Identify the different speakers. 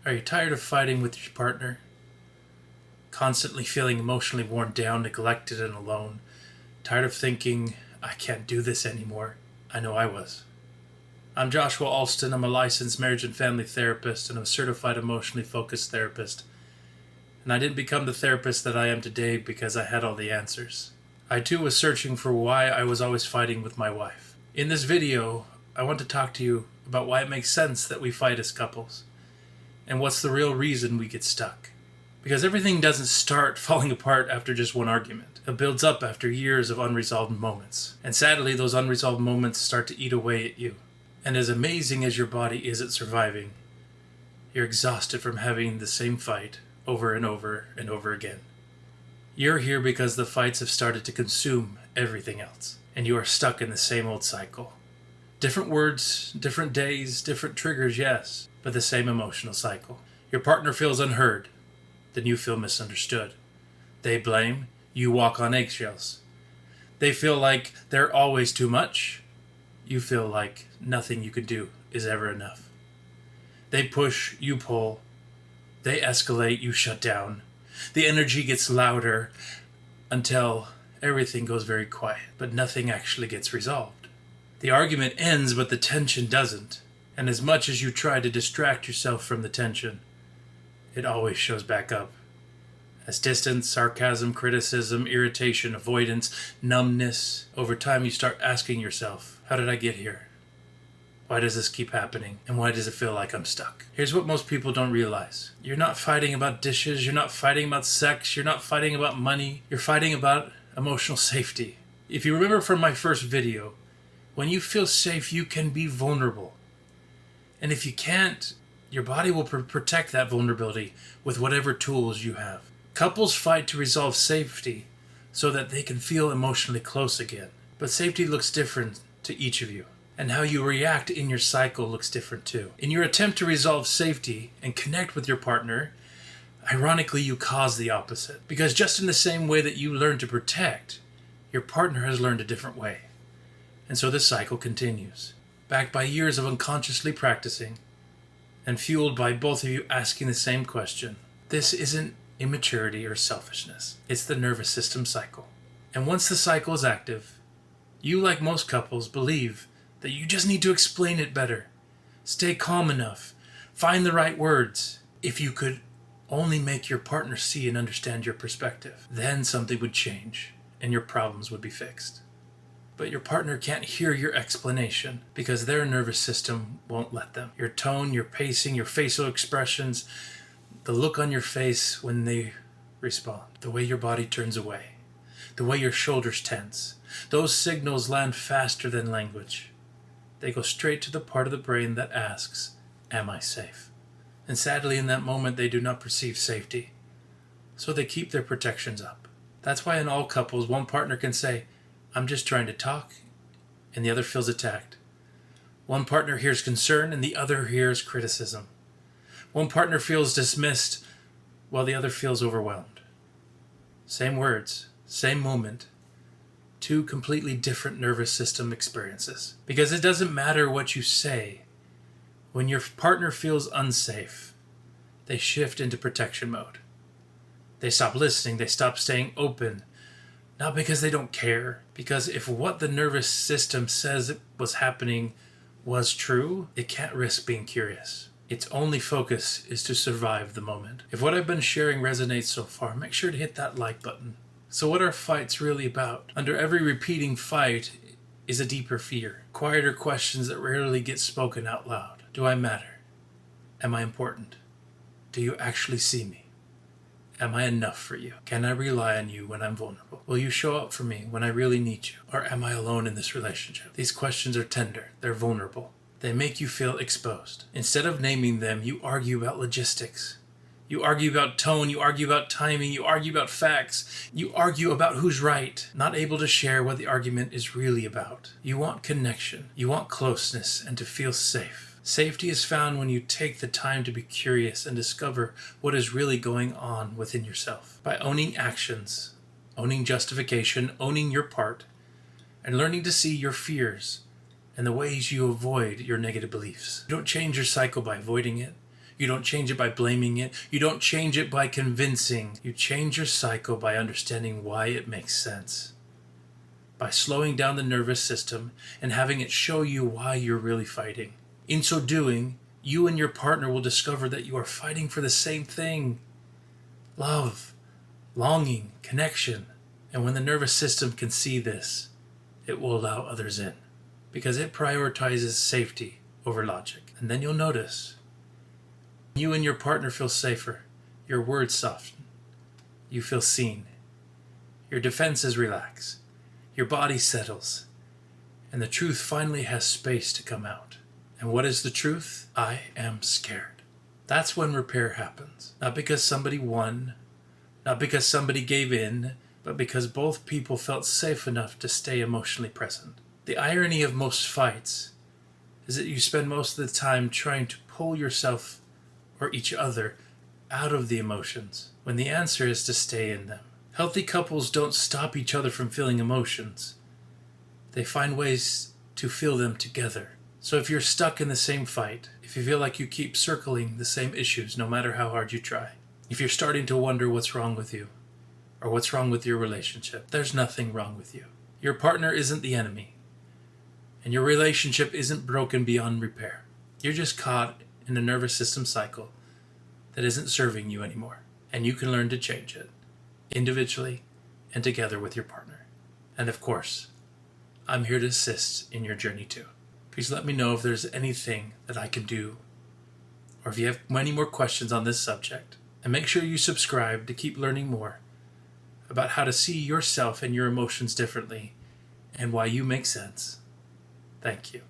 Speaker 1: Are you tired of fighting with your partner? Constantly feeling emotionally worn down, neglected, and alone? Tired of thinking, I can't do this anymore? I know I was. I'm Joshua Alston. I'm a licensed marriage and family therapist and a certified emotionally focused therapist. And I didn't become the therapist that I am today because I had all the answers. I too was searching for why I was always fighting with my wife. In this video, I want to talk to you about why it makes sense that we fight as couples and what's the real reason we get stuck. Because everything doesn't start falling apart after just one argument. It builds up after years of unresolved moments. And sadly, those unresolved moments start to eat away at you. And as amazing as your body is at surviving, you're exhausted from having the same fight over and over and over again. You're here because the fights have started to consume everything else, and you are stuck in the same old cycle. Different words, different days, different triggers, yes, but the same emotional cycle. Your partner feels unheard, then you feel misunderstood. They blame, you walk on eggshells. They feel like they're always too much, you feel like nothing you can do is ever enough. They push, you pull. They escalate, you shut down. The energy gets louder until everything goes very quiet, but nothing actually gets resolved. The argument ends, but the tension doesn't. And as much as you try to distract yourself from the tension, it always shows back up as distance, sarcasm, criticism, irritation, avoidance, numbness. Over time, you start asking yourself, how did I get here? Why does this keep happening? And why does it feel like I'm stuck? Here's what most people don't realize. You're not fighting about dishes. You're not fighting about sex. You're not fighting about money. You're fighting about emotional safety. If you remember from my first video, when you feel safe, you can be vulnerable. And if you can't, your body will protect that vulnerability with whatever tools you have. Couples fight to resolve safety so that they can feel emotionally close again. But safety looks different to each of you. And how you react in your cycle looks different too. In your attempt to resolve safety and connect with your partner, ironically, you cause the opposite. Because just in the same way that you learn to protect, your partner has learned a different way. And so this cycle continues, backed by years of unconsciously practicing and fueled by both of you asking the same question. This isn't immaturity or selfishness. It's the nervous system cycle. And once the cycle is active, you, like most couples, believe that you just need to explain it better. Stay calm enough. Find the right words. If you could only make your partner see and understand your perspective, then something would change and your problems would be fixed. But your partner can't hear your explanation because their nervous system won't let them. Your tone, your pacing, your facial expressions, the look on your face when they respond, the way your body turns away, the way your shoulders tense, those signals land faster than language. They go straight to the part of the brain that asks, am I safe? And sadly, in that moment, they do not perceive safety. So they keep their protections up. That's why in all couples, one partner can say, I'm just trying to talk, and the other feels attacked. One partner hears concern, and the other hears criticism. One partner feels dismissed, while the other feels overwhelmed. Same words, same moment, two completely different nervous system experiences. Because it doesn't matter what you say. When your partner feels unsafe, they shift into protection mode. They stop listening, they stop staying open. Not because they don't care, because if what the nervous system says was happening was true, it can't risk being curious. Its only focus is to survive the moment. If what I've been sharing resonates so far, make sure to hit that like button. So what are fights really about? Under every repeating fight is a deeper fear, quieter questions that rarely get spoken out loud. Do I matter? Am I important? Do you actually see me? Am I enough for you? Can I rely on you when I'm vulnerable? Will you show up for me when I really need you? Or am I alone in this relationship? These questions are tender. They're vulnerable. They make you feel exposed. Instead of naming them, you argue about logistics. You argue about tone. You argue about timing. You argue about facts. You argue about who's right, not able to share what the argument is really about. You want connection. You want closeness and to feel safe. Safety is found when you take the time to be curious and discover what is really going on within yourself. By owning actions, owning justification, owning your part, and learning to see your fears and the ways you avoid your negative beliefs. You don't change your cycle by avoiding it. You don't change it by blaming it. You don't change it by convincing. You change your cycle by understanding why it makes sense. By slowing down the nervous system and having it show you why you're really fighting. In so doing, you and your partner will discover that you are fighting for the same thing. Love, longing, connection. And when the nervous system can see this, it will allow others in. Because it prioritizes safety over logic. And then you'll notice, you and your partner feel safer. Your words soften. You feel seen. Your defenses relax. Your body settles. And the truth finally has space to come out. And what is the truth? I am scared. That's when repair happens. Not because somebody won, not because somebody gave in, but because both people felt safe enough to stay emotionally present. The irony of most fights is that you spend most of the time trying to pull yourself or each other out of the emotions, when the answer is to stay in them. Healthy couples don't stop each other from feeling emotions. They find ways to feel them together. So if you're stuck in the same fight, if you feel like you keep circling the same issues no matter how hard you try, if you're starting to wonder what's wrong with you, or what's wrong with your relationship, there's nothing wrong with you. Your partner isn't the enemy, and your relationship isn't broken beyond repair. You're just caught in a nervous system cycle that isn't serving you anymore, and you can learn to change it, individually and together with your partner. And of course, I'm here to assist in your journey too. Please let me know if there's anything that I can do, or if you have any more questions on this subject. And make sure you subscribe to keep learning more about how to see yourself and your emotions differently and why you make sense. Thank you.